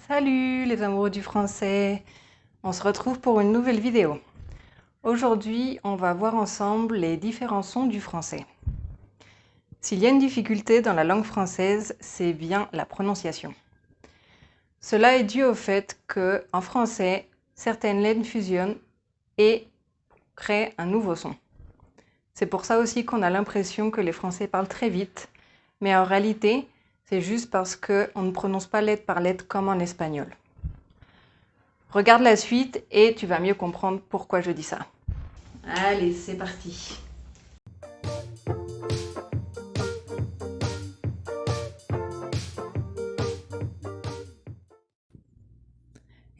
Salut les amoureux du français, on se retrouve pour une nouvelle vidéo. Aujourd'hui, on va voir ensemble les différents sons du français. S'il y a une difficulté dans la langue française, c'est bien la prononciation. Cela est dû au fait que, en français, certaines lettres fusionnent et créent un nouveau son. C'est pour ça aussi qu'on a l'impression que les Français parlent très vite, mais en réalité, c'est juste parce qu'on ne prononce pas lettre par lettre comme en espagnol. Regarde la suite et tu vas mieux comprendre pourquoi je dis ça. Allez, c'est parti.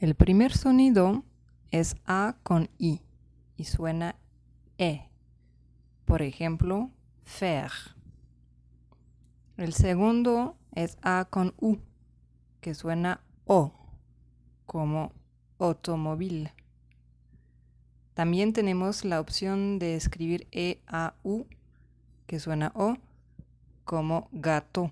El primer sonido es A con I y suena E. Por ejemplo, faire. El segundo es A con U, que suena O, como automóvil. También tenemos la opción de escribir E-A-U, que suena O, como gato.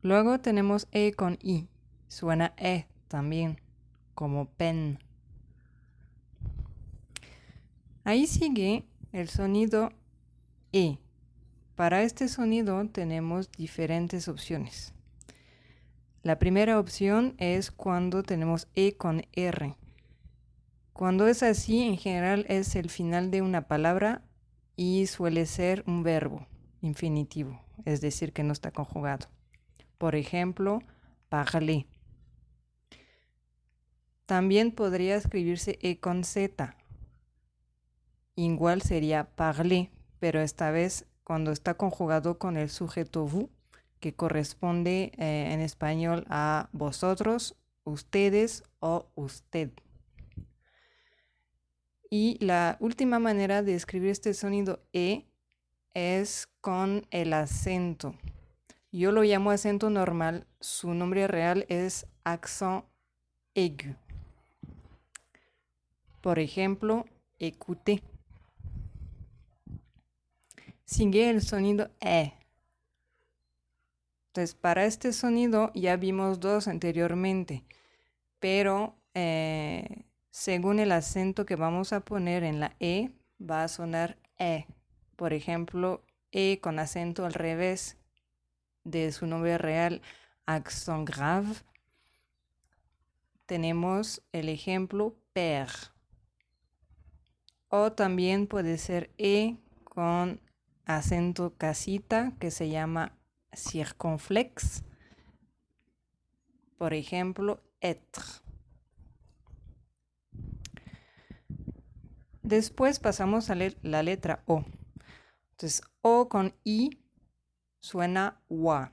Luego tenemos E con I, suena E también, como pen. Ahí sigue el sonido E. Para este sonido tenemos diferentes opciones. La primera opción es cuando tenemos E con R. Cuando es así, en general es el final de una palabra y suele ser un verbo infinitivo, es decir, que no está conjugado. Por ejemplo, parler. También podría escribirse E con Z. Igual sería parler, pero esta vez cuando está conjugado con el sujeto vous, que corresponde en español a vosotros, ustedes o usted. Y la última manera de escribir este sonido E es con el acento. Yo lo llamo acento normal, su nombre real es accent aigu. Por ejemplo, écoutez. Sigue el sonido E. Entonces, para este sonido ya vimos dos anteriormente, pero según el acento que vamos a poner en la E, va a sonar E. Por ejemplo, E con acento al revés de su nombre real, accent grave. Tenemos el ejemplo père. O también puede ser E con acento casita, que se llama circonflexe. Por ejemplo, être. Después pasamos a la letra O. Entonces, O con I suena wa,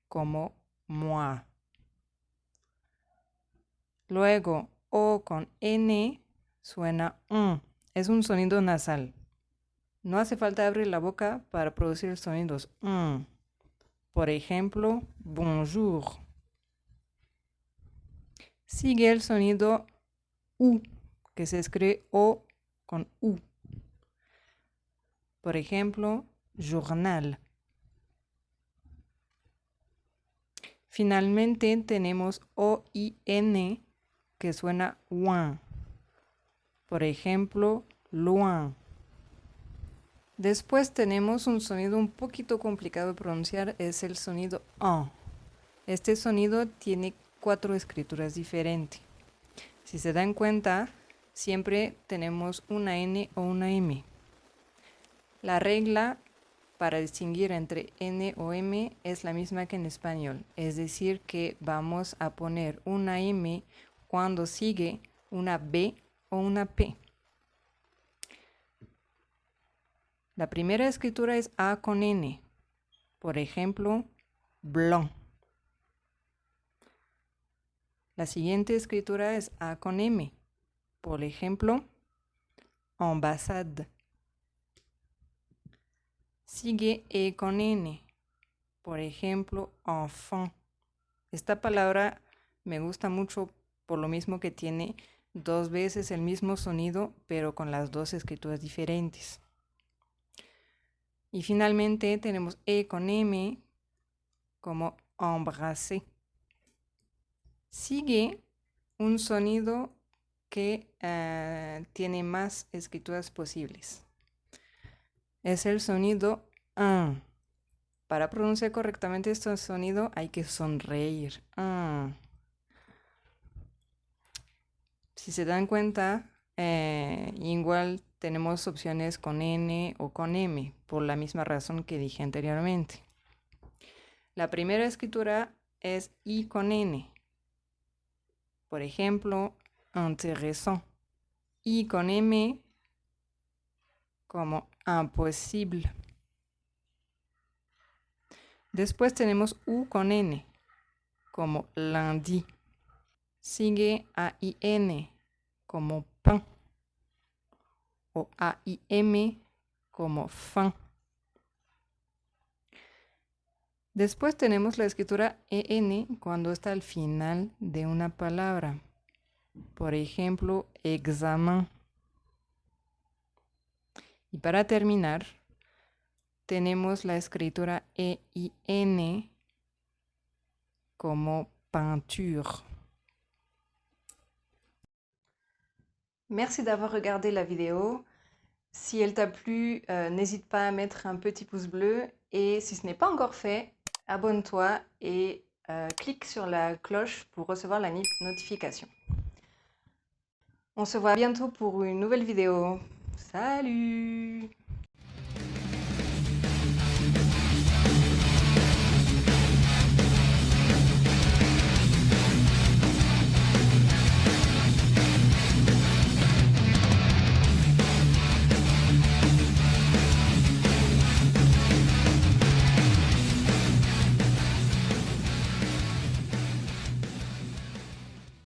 como moi. Luego, O con N suena Es un sonido nasal. No hace falta abrir la boca para producir sonidos. Por ejemplo, bonjour. Sigue el sonido U, que se escribe O con U. Por ejemplo, journal. Finalmente tenemos O-I-N, que suena ouin. Por ejemplo, loin. Después tenemos un sonido un poquito complicado de pronunciar, es el sonido en. Este sonido tiene 4 escrituras diferentes. Si se dan cuenta, siempre tenemos una N o una M. La regla para distinguir entre N o M es la misma que en español, es decir, que vamos a poner una M cuando sigue una B o una P. La primera escritura es A con N, por ejemplo, blanc. La siguiente escritura es A con M, por ejemplo, ambassade. Sigue E con N, por ejemplo, enfant. Esta palabra me gusta mucho por lo mismo que tiene 2 veces el mismo sonido, pero con las 2 escrituras diferentes. Y finalmente tenemos E con M como embrasser. Sigue un sonido que tiene más escrituras posibles. Es el sonido A. Para pronunciar correctamente este sonido hay que sonreír. Si se dan cuenta, igual tenemos opciones con N o con M, por la misma razón que dije anteriormente. La primera escritura es I con N. Por ejemplo, intéressant. I con M como imposible. Después tenemos U con N, como lundi. Sigue AIN, como pain. O AIM, como fin. Después tenemos la escritura EN cuando está al final de una palabra. Por ejemplo, examen. Y para terminar, tenemos la escritura EIN como peinture. Merci d'avoir regardé la vidéo. Si elle t'a plu, n'hésite pas à mettre un petit pouce bleu. Et si ce n'est pas encore fait, abonne-toi et clique sur la cloche pour recevoir la notification. On se voit bientôt pour une nouvelle vidéo. Salut!